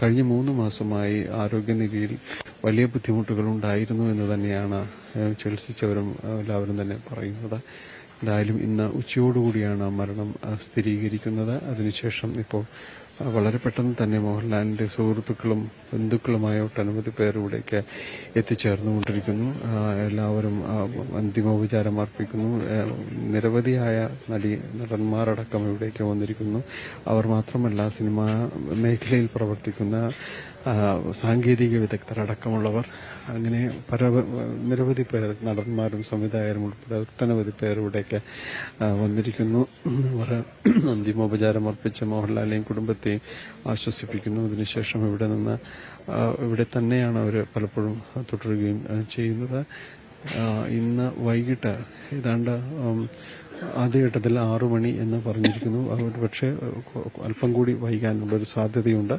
കഴിഞ്ഞ 3 മാസമായി ആരോഗ്യനിലയിൽ വലിയ ബുദ്ധിമുട്ടുകൾ ഉണ്ടായിരുന്നു എന്ന് തന്നെയാണ് ചികിത്സിച്ചവരും എല്ലാവരും തന്നെ പറയുന്നത്. എന്തായാലും ഇന്ന് ഉച്ചയോടുകൂടിയാണ് മരണം സ്ഥിരീകരിക്കുന്നത്. അതിനുശേഷം ഇപ്പോൾ വളരെ പെട്ടെന്ന് തന്നെ മോഹൻലാലിന്റെ സുഹൃത്തുക്കളും ബന്ധുക്കളുമായ ഒട്ടനവധി പേർ ഇവിടേക്ക് എത്തിച്ചേർന്നുകൊണ്ടിരിക്കുന്നു. എല്ലാവരും അന്തിമോപചാരം അർപ്പിക്കുന്നു. നിരവധിയായ നടന്മാരടക്കം ഇവിടേക്ക് വന്നിരിക്കുന്നു. അവർ മാത്രമല്ല, സിനിമാ മേഖലയിൽ പ്രവർത്തിക്കുന്ന സാങ്കേതിക വിദഗ്ധരടക്കമുള്ളവർ, അങ്ങനെ നിരവധി പേർ, നടന്മാരും സംവിധായകരും ഉൾപ്പെടെ ഒട്ടനവധി പേർ ഇവിടേക്ക് വന്നിരിക്കുന്നു. അവർ അന്തിമോപചാരം അർപ്പിച്ച മോഹൻലാലിനെയും കുടുംബത്തെയും ആശ്വസിപ്പിക്കുന്നു. അതിനുശേഷം ഇവിടെ തന്നെയാണ് അവർ പലപ്പോഴും തുടരുകയും ചെയ്യുന്നത്. ഇന്ന് വൈകിട്ട് ഏതാണ്ട് ആദ്യഘട്ടത്തിൽ 6 മണി എന്ന് പറഞ്ഞിരിക്കുന്നു. പക്ഷേ അല്പം കൂടി വൈകാനുള്ളൊരു സാധ്യതയുണ്ട്.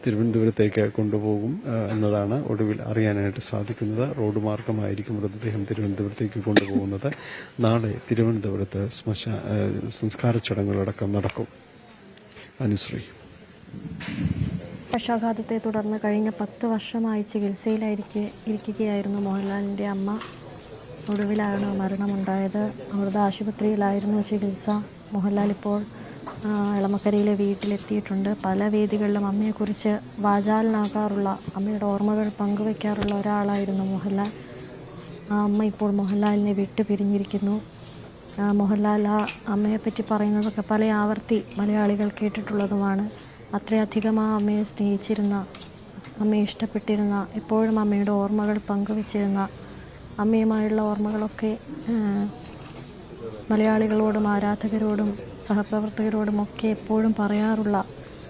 തിരുവനന്തപുരത്തേക്ക് കൊണ്ടുപോകും എന്നതാണ് ഒടുവിൽ അറിയാനായിട്ട് സാധിക്കുന്നത്. റോഡ് മാർഗമായിരിക്കും മൃതദേഹം തിരുവനന്തപുരത്തേക്ക് കൊണ്ടുപോകുന്നത്. നാളെ തിരുവനന്തപുരത്ത് സംസ്കാര ചടങ്ങുകളടക്കം നടക്കും. അനുശ്രീ. പക്ഷാഘാതത്തെ തുടർന്ന് കഴിഞ്ഞ 10 വർഷമായി ചികിത്സയിലായിരിക്കുകയായിരുന്നു മോഹൻലാലിൻ്റെ അമ്മ. ഒടുവിലാണ് മരണമുണ്ടായത്. അമൃത ആശുപത്രിയിലായിരുന്നു ചികിത്സ. മോഹൻലാൽ ഇപ്പോൾ എളമക്കരയിലെ വീട്ടിലെത്തിയിട്ടുണ്ട്. പല വേദികളിലും അമ്മയെക്കുറിച്ച് വാചാലനാകാറുള്ള, അമ്മയുടെ ഓർമ്മകൾ പങ്കുവയ്ക്കാറുള്ള ഒരാളായിരുന്നു മോഹൻലാൽ. ആ അമ്മ ഇപ്പോൾ മോഹൻലാലിനെ വിട്ടു പിരിഞ്ഞിരിക്കുന്നു. മോഹൻലാൽ ആ അമ്മയെപ്പറ്റി പറയുന്നതൊക്കെ പല ആവർത്തി മലയാളികൾ കേട്ടിട്ടുള്ളതുമാണ്. അത്രയധികം ആ അമ്മയെ സ്നേഹിച്ചിരുന്ന, അമ്മയെ ഇഷ്ടപ്പെട്ടിരുന്ന, എപ്പോഴും അമ്മയുടെ ഓർമ്മകൾ പങ്കുവച്ചിരുന്ന, അമ്മയുമായുള്ള ഓർമ്മകളൊക്കെ മലയാളികളോടും ആരാധകരോടും സഹപ്രവർത്തകരോടുമൊക്കെ എപ്പോഴും പറയാറുള്ള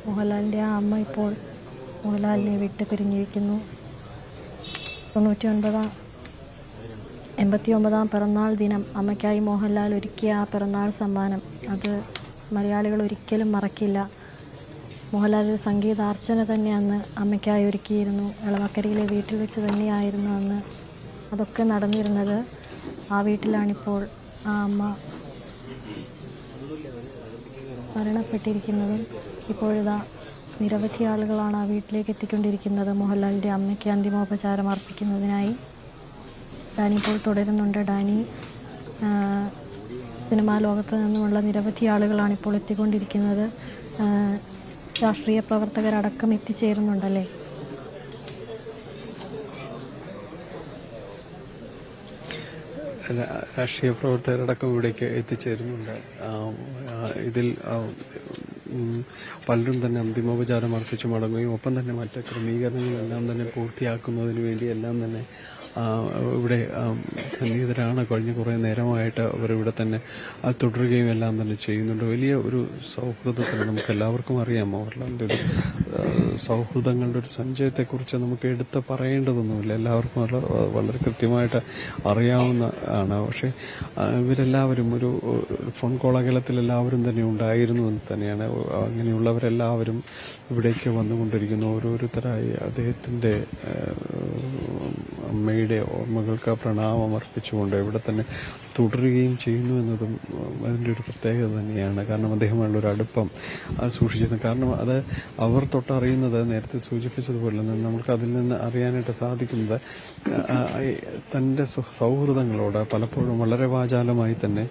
മോഹൻലാലിൻ്റെ ആ അമ്മ ഇപ്പോൾ മോഹൻലാലിനെ വിട്ട് പിരിഞ്ഞിരിക്കുന്നു. 89ാം പിറന്നാൾ ദിനം അമ്മയ്ക്കായി മോഹൻലാൽ ഒരുക്കിയ ആ പിറന്നാൾ സമ്മാനം, അത് മലയാളികൾ ഒരിക്കലും മറക്കില്ല. മോഹൻലാൽ ഒരു സംഗീതാർച്ചന തന്നെ അന്ന് അമ്മയ്ക്കായി ഒരുക്കിയിരുന്നു. എളമക്കരയിലെ വീട്ടിൽ വെച്ച് തന്നെയായിരുന്നു അന്ന് അതൊക്കെ നടന്നിരുന്നത്. ആ വീട്ടിലാണിപ്പോൾ ആ അമ്മ മരണപ്പെട്ടിരിക്കുന്നതും. ഇപ്പോഴിതാ നിരവധി ആളുകളാണ് ആ വീട്ടിലേക്ക് എത്തിക്കൊണ്ടിരിക്കുന്നത് മോഹൻലാലിൻ്റെ അമ്മയ്ക്ക് അന്തിമോപചാരം അർപ്പിക്കുന്നതിനായി. ഡാനി ഇപ്പോൾ തുടരുന്നുണ്ട്. ഡാനി, സിനിമാ ലോകത്ത് നിന്നുമുള്ള നിരവധി ആളുകളാണ് ഇപ്പോൾ എത്തിക്കൊണ്ടിരിക്കുന്നത്. രാഷ്ട്രീയ പ്രവർത്തകരടക്കം എത്തിച്ചേരുന്നുണ്ടല്ലേ? രാഷ്ട്രീയ പ്രവർത്തകരടക്കം ഇവിടേക്ക് എത്തിച്ചേരുന്നുണ്ട്. ഇതിൽ പലരും തന്നെ അന്തിമോപചാരം അർപ്പിച്ച് മടങ്ങുകയും ഒപ്പം തന്നെ മറ്റ് ക്രമീകരണങ്ങളെല്ലാം തന്നെ പൂർത്തിയാക്കുന്നതിന് വേണ്ടി എല്ലാം തന്നെ ഇവിടെ സന്നിഹിതരാണ്. കഴിഞ്ഞ കുറേ നേരമായിട്ട് അവരിവിടെ തന്നെ തുടരുകയും എല്ലാം തന്നെ ചെയ്യുന്നുണ്ട്. വലിയ ഒരു സൗഹൃദത്തിന് നമുക്ക് എല്ലാവർക്കും അറിയാം. മോഹൻലാലിൻ്റെ ഒരു സൗഹൃദങ്ങളുടെ ഒരു സഞ്ചയത്തെക്കുറിച്ച് നമുക്ക് എടുത്ത് പറയേണ്ടതൊന്നുമില്ല. എല്ലാവർക്കും വളരെ കൃത്യമായിട്ട് അറിയാവുന്ന ആണ്. പക്ഷേ ഇവരെല്ലാവരും ഒരു ഫോൺ കോൾ അകലത്തിൽ എല്ലാവരും തന്നെ ഉണ്ടായിരുന്നു എന്ന് തന്നെയാണ്. അങ്ങനെയുള്ളവരെല്ലാവരും ഇവിടേക്ക് വന്നുകൊണ്ടിരിക്കുന്നു. ഓരോരുത്തരായി അദ്ദേഹത്തിൻ്റെ അമ്മയുടെ ഓർമ്മകൾക്ക് പ്രണാമം അർപ്പിച്ചുകൊണ്ട് ഇവിടെ തന്നെ തുടരുകയും ചെയ്യുന്നു എന്നതും അതിൻ്റെ ഒരു പ്രത്യേകത തന്നെയാണ്. കാരണം അദ്ദേഹമുള്ളൊരു അടുപ്പം സൂക്ഷിച്ചിരുന്നു. കാരണം അത് അവർ തൊട്ടറിയുന്നത്, നേരത്തെ സൂചിപ്പിച്ചതുപോലെ നമുക്ക് അതിൽ നിന്ന് അറിയാനായിട്ട് സാധിക്കുന്നത്, തൻ്റെ സൗഹൃദങ്ങളോട് പലപ്പോഴും വളരെ വാചാലമായി തന്നെ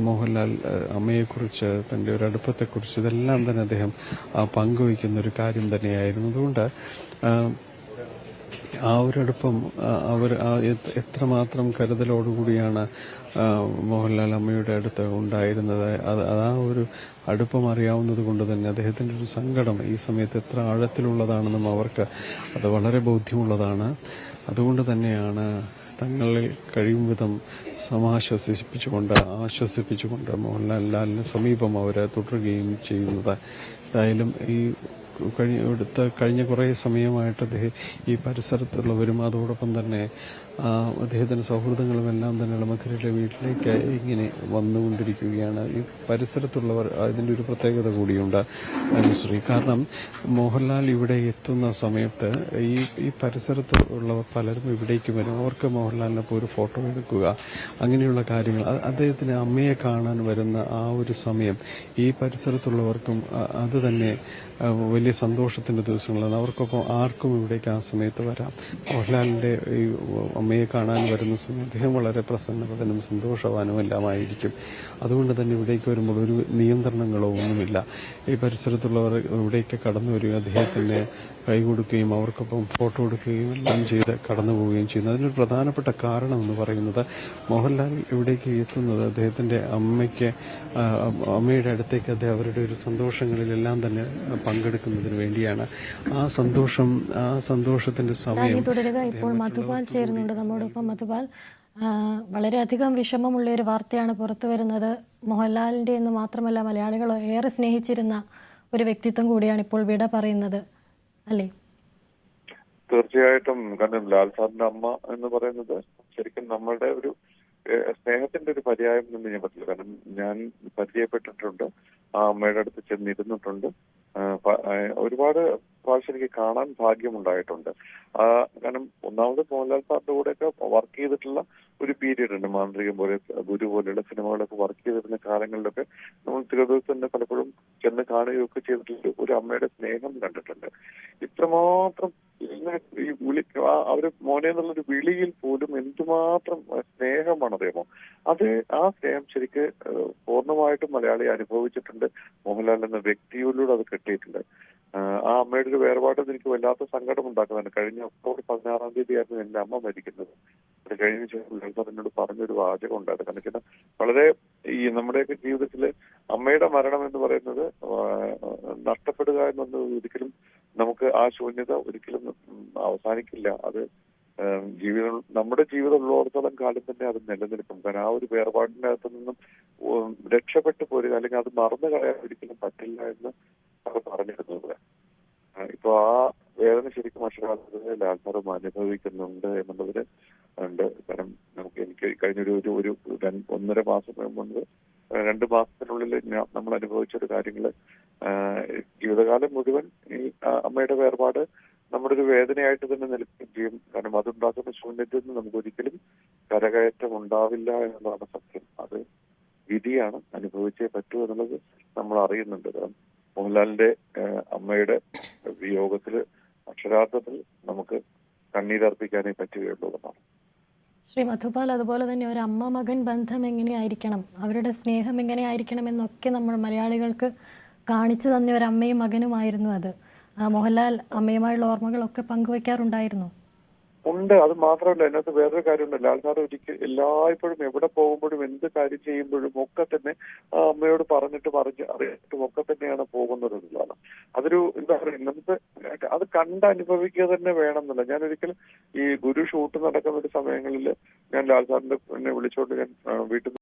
മോഹൻലാൽ അമ്മയെക്കുറിച്ച്, തൻ്റെ ഒരു അടുപ്പത്തെക്കുറിച്ച് ഇതെല്ലാം തന്നെ അദ്ദേഹം പങ്കുവയ്ക്കുന്ന ഒരു കാര്യം തന്നെയായിരുന്നു. അതുകൊണ്ട് ആ ഒരടുപ്പം അവർ എത്രമാത്രം കരുതലോടുകൂടിയാണ് മോഹൻലാൽ അമ്മയുടെ അടുത്ത് ഉണ്ടായിരുന്നത്. ആ ഒരു അടുപ്പം അറിയാവുന്നത് കൊണ്ട് തന്നെ അദ്ദേഹത്തിൻ്റെ ഒരു സങ്കടം ഈ സമയത്ത് എത്ര ആഴത്തിലുള്ളതാണെന്നും അവർക്ക് അത് വളരെ ബോധ്യമുള്ളതാണ്. അതുകൊണ്ട് തന്നെയാണ് തങ്ങളിൽ കഴിയും വിധം ആശ്വസിപ്പിച്ചുകൊണ്ട് മോഹൻലാലിന് സമീപം അവർ തുടരുകയും ചെയ്യുന്നത്. എന്തായാലും കഴിഞ്ഞ കുറേ സമയമായിട്ട് അദ്ദേഹം ഈ പരിസരത്തുള്ളവരും അതോടൊപ്പം തന്നെ അദ്ദേഹത്തിൻ്റെ സൗഹൃദങ്ങളും എല്ലാം തന്നെ എളമക്കരയിലെ വീട്ടിലേക്ക് ഇങ്ങനെ വന്നുകൊണ്ടിരിക്കുകയാണ്. ഈ പരിസരത്തുള്ളവർ അതിൻ്റെ ഒരു പ്രത്യേകത കൂടിയുണ്ട് അനുശ്രീ. കാരണം മോഹൻലാൽ ഇവിടെ എത്തുന്ന സമയത്ത് ഈ പരിസരത്ത് ഉള്ളവർ പലരും ഇവിടേക്ക് വരും. അവർക്ക് മോഹൻലാലിനൊപ്പം ഒരു ഫോട്ടോ എടുക്കുക, അങ്ങനെയുള്ള കാര്യങ്ങൾ. അദ്ദേഹത്തിന് അമ്മയെ കാണാൻ വരുന്ന ആ ഒരു സമയം ഈ പരിസരത്തുള്ളവർക്കും അത് തന്നെ വലിയ സന്തോഷത്തിൻ്റെ ദിവസങ്ങളാണ്. അവർക്കൊപ്പം ആർക്കും ഇവിടേക്ക് ആ സമയത്ത് വരാം. മോഹൻലാലിൻ്റെ ഈ അമ്മയെ കാണാൻ വരുന്ന സമയം അദ്ദേഹം വളരെ പ്രസന്നവദനും സന്തോഷവാനും എല്ലാമായിരിക്കും. അതുകൊണ്ട് തന്നെ ഇവിടേക്ക് വരുമ്പോൾ ഒരു നിയന്ത്രണങ്ങളോ ഒന്നുമില്ല. ഈ പരിസരത്തുള്ളവർ ഇവിടേക്ക് കടന്നു വരികയും അദ്ദേഹത്തിന് കൈ കൊടുക്കുകയും അവർക്കൊപ്പം ഫോട്ടോ എടുക്കുകയും എല്ലാം ചെയ്ത് കടന്നു പോവുകയും ചെയ്യുന്നു. അതിനൊരു പ്രധാനപ്പെട്ട കാരണം എന്ന് പറയുന്നത് മോഹൻലാൽ ഇവിടേക്ക് എത്തുന്നത് അദ്ദേഹത്തിൻ്റെ അമ്മയുടെ അടുത്തേക്ക് അദ്ദേഹം അവരുടെ ഒരു സന്തോഷങ്ങളിലെല്ലാം തന്നെ പങ്കെടുക്കുന്നതിന് വേണ്ടിയാണ്. ആ സന്തോഷത്തിന്റെ സമയം തുടരുക. ഇപ്പോൾ മധുപാൽ ചേരുന്നുണ്ട് നമ്മോടൊപ്പം. മധുപാൽ, വളരെയധികം വിഷമമുള്ള ഒരു വാർത്തയാണ് പുറത്തു വരുന്നത്. മോഹൻലാലിന്റെ എന്ന് മാത്രമല്ല, മലയാളികൾ ഏറെ സ്നേഹിച്ചിരുന്ന ഒരു വ്യക്തിത്വം കൂടിയാണ് ഇപ്പോൾ വിട പറയുന്നത്, അല്ലേ? തീർച്ചയായിട്ടും. കാരണം ലാൽ സാറിന്റെ അമ്മ എന്ന് പറയുന്നത് ശരിക്കും നമ്മളുടെ ഒരു സ്നേഹത്തിന്റെ ഒരു പര്യായം എന്ന് ചെയ്യാൻ പറ്റില്ല. കാരണം ഞാൻ പരിചയപ്പെട്ടിട്ടുണ്ട്, ആ അമ്മയുടെ അടുത്ത് ചെന്നിരുന്നിട്ടുണ്ട്, ഒരുപാട് പ്രാവശ്യം എനിക്ക് കാണാൻ ഭാഗ്യമുണ്ടായിട്ടുണ്ട്. കാരണം ഒന്നാമത് മോഹൻലാൽ സാറിന്റെ കൂടെയൊക്കെ വർക്ക് ചെയ്തിട്ടുള്ള ഒരു പീരീഡ് ഉണ്ട്. മാന്ത്രികം പോലെ, ഗുരു പോലെയുള്ള സിനിമകളൊക്കെ വർക്ക് ചെയ്തിരുന്ന കാലങ്ങളിലൊക്കെ നമ്മൾ തിരുവനന്തപുരത്ത് പലപ്പോഴും ചെന്ന് കാണുകയൊക്കെ ചെയ്തിട്ടുള്ള ഒരു അമ്മയുടെ സ്നേഹം കണ്ടിട്ടുണ്ട്. ഇത്രമാത്രം അവര് മോനെ എന്നുള്ളൊരു വിളിയിൽ പോലും എന്തുമാത്രം സ്നേഹമാണ് അറിയാമോ. ആ സ്നേഹം ശരിക്ക് പൂർണ്ണമായിട്ടും മലയാളി അനുഭവിച്ചിട്ടുണ്ട്. മോഹൻലാൽ എന്ന വ്യക്തിയിലൂടെ അത് കിട്ടിയിട്ടുണ്ട്. ആ അമ്മയുടെ ഒരു വേർപാട് എനിക്ക് വല്ലാത്ത സങ്കടം ഉണ്ടാക്കുന്നുണ്ട്. കഴിഞ്ഞ ഒക്ടോബർ 16 ആയിരുന്നു എന്റെ അമ്മ മരിക്കുന്നത്. അത് കഴിഞ്ഞ ശേഷം എന്നോട് പറഞ്ഞൊരു വാചകം ഉണ്ടായിരുന്നു. കാരണം വളരെ ഈ നമ്മുടെയൊക്കെ ജീവിതത്തില് അമ്മയുടെ മരണം എന്ന് പറയുന്നത് നഷ്ടപ്പെടുക എന്നത് ഒരിക്കലും നമുക്ക് ആ ശൂന്യത ഒരിക്കലും അവസാനിക്കില്ല. അത് നമ്മുടെ ജീവിതം ഉള്ളിടത്തോളം കാലം തന്നെ അത് നിലനിൽക്കും. കാരണം ആ ഒരു വേർപാടിന്റെ അകത്തു നിന്നും രക്ഷപ്പെട്ടു പോരുക, അല്ലെങ്കിൽ അത് മറന്നു കളയാൻ ഒരിക്കലും പറ്റില്ല എന്ന് അവർ പറഞ്ഞിരുന്നത്. ഇപ്പൊ ആ വേദന ശരിക്കും അക്ഷരാർത്ഥത്തിൽ ലാൽസാറും അനുഭവിക്കുന്നുണ്ട് എന്നുള്ളതിന് ഉണ്ട്. കാരണം എനിക്ക് കഴിഞ്ഞൊരു 1.5 മാസം മുൻപ് 2 മാസത്തിനുള്ളിൽ നമ്മൾ അനുഭവിച്ച ഒരു കാര്യങ്ങള് ജീവിതകാലം മുഴുവൻ ഈ അമ്മയുടെ വേർപാട് നമ്മുടെ ഒരു വേദനയായിട്ട് തന്നെ നിൽക്കുകയും ചെയ്യും. കാരണം അതുണ്ടാക്കുന്ന ശൂന്യത്തിൽ നിന്ന് നമുക്ക് ഒരിക്കലും കരകയറ്റം ഉണ്ടാവില്ല എന്നതാണ് സത്യം. അത് വിധിയാണ്, അനുഭവിച്ചേ പറ്റൂ എന്നുള്ളത് നമ്മൾ അറിയുന്നുണ്ട്. കാരണം മോഹൻലാലിന്റെ അമ്മയുടെ വിയോഗത്തില് അക്ഷരാർത്ഥത്തിൽ നമുക്ക് കണ്ണീരർപ്പിക്കാനേ പറ്റുകയുള്ളൂ എന്നാണ്. ശ്രീ മധുപാൽ, അതുപോലെ തന്നെ ഒരു അമ്മ മകൻ ബന്ധം എങ്ങനെയായിരിക്കണം, അവരുടെ സ്നേഹം എങ്ങനെയായിരിക്കണം എന്നൊക്കെ നമ്മൾ മലയാളികൾക്ക് കാണിച്ചു തന്ന ഒരു അമ്മയും മകനുമായിരുന്നു അത്. മോഹൻലാൽ അമ്മയുമായുള്ള ഓർമ്മകളൊക്കെ പങ്കുവെക്കാറുണ്ടായിരുന്നു. ഉണ്ട്. അത് മാത്രമല്ല, അതിനകത്ത് വേറൊരു കാര്യമുണ്ട്. ലാൽ സാർ എല്ലായ്പ്പോഴും എവിടെ പോകുമ്പോഴും എന്ത് കാര്യം ചെയ്യുമ്പോഴും ഒക്കെ തന്നെ ആ അമ്മയോട് അറിഞ്ഞിട്ടും ഒക്കെ തന്നെയാണ് പോകുന്നത് എന്നുള്ളതാണ്. അതൊരു എന്താ പറയുക, നമുക്ക് അത് കണ്ടനുഭവിക്കുക തന്നെ വേണമെന്നില്ല. ഞാൻ ഒരിക്കലും ഈ ഗുരു ഷൂട്ട് നടക്കുന്ന ഒരു സമയങ്ങളിൽ ഞാൻ ലാൽ സാറിന്റെ എന്നെ വിളിച്ചുകൊണ്ട് ഞാൻ വീട്ടിൽ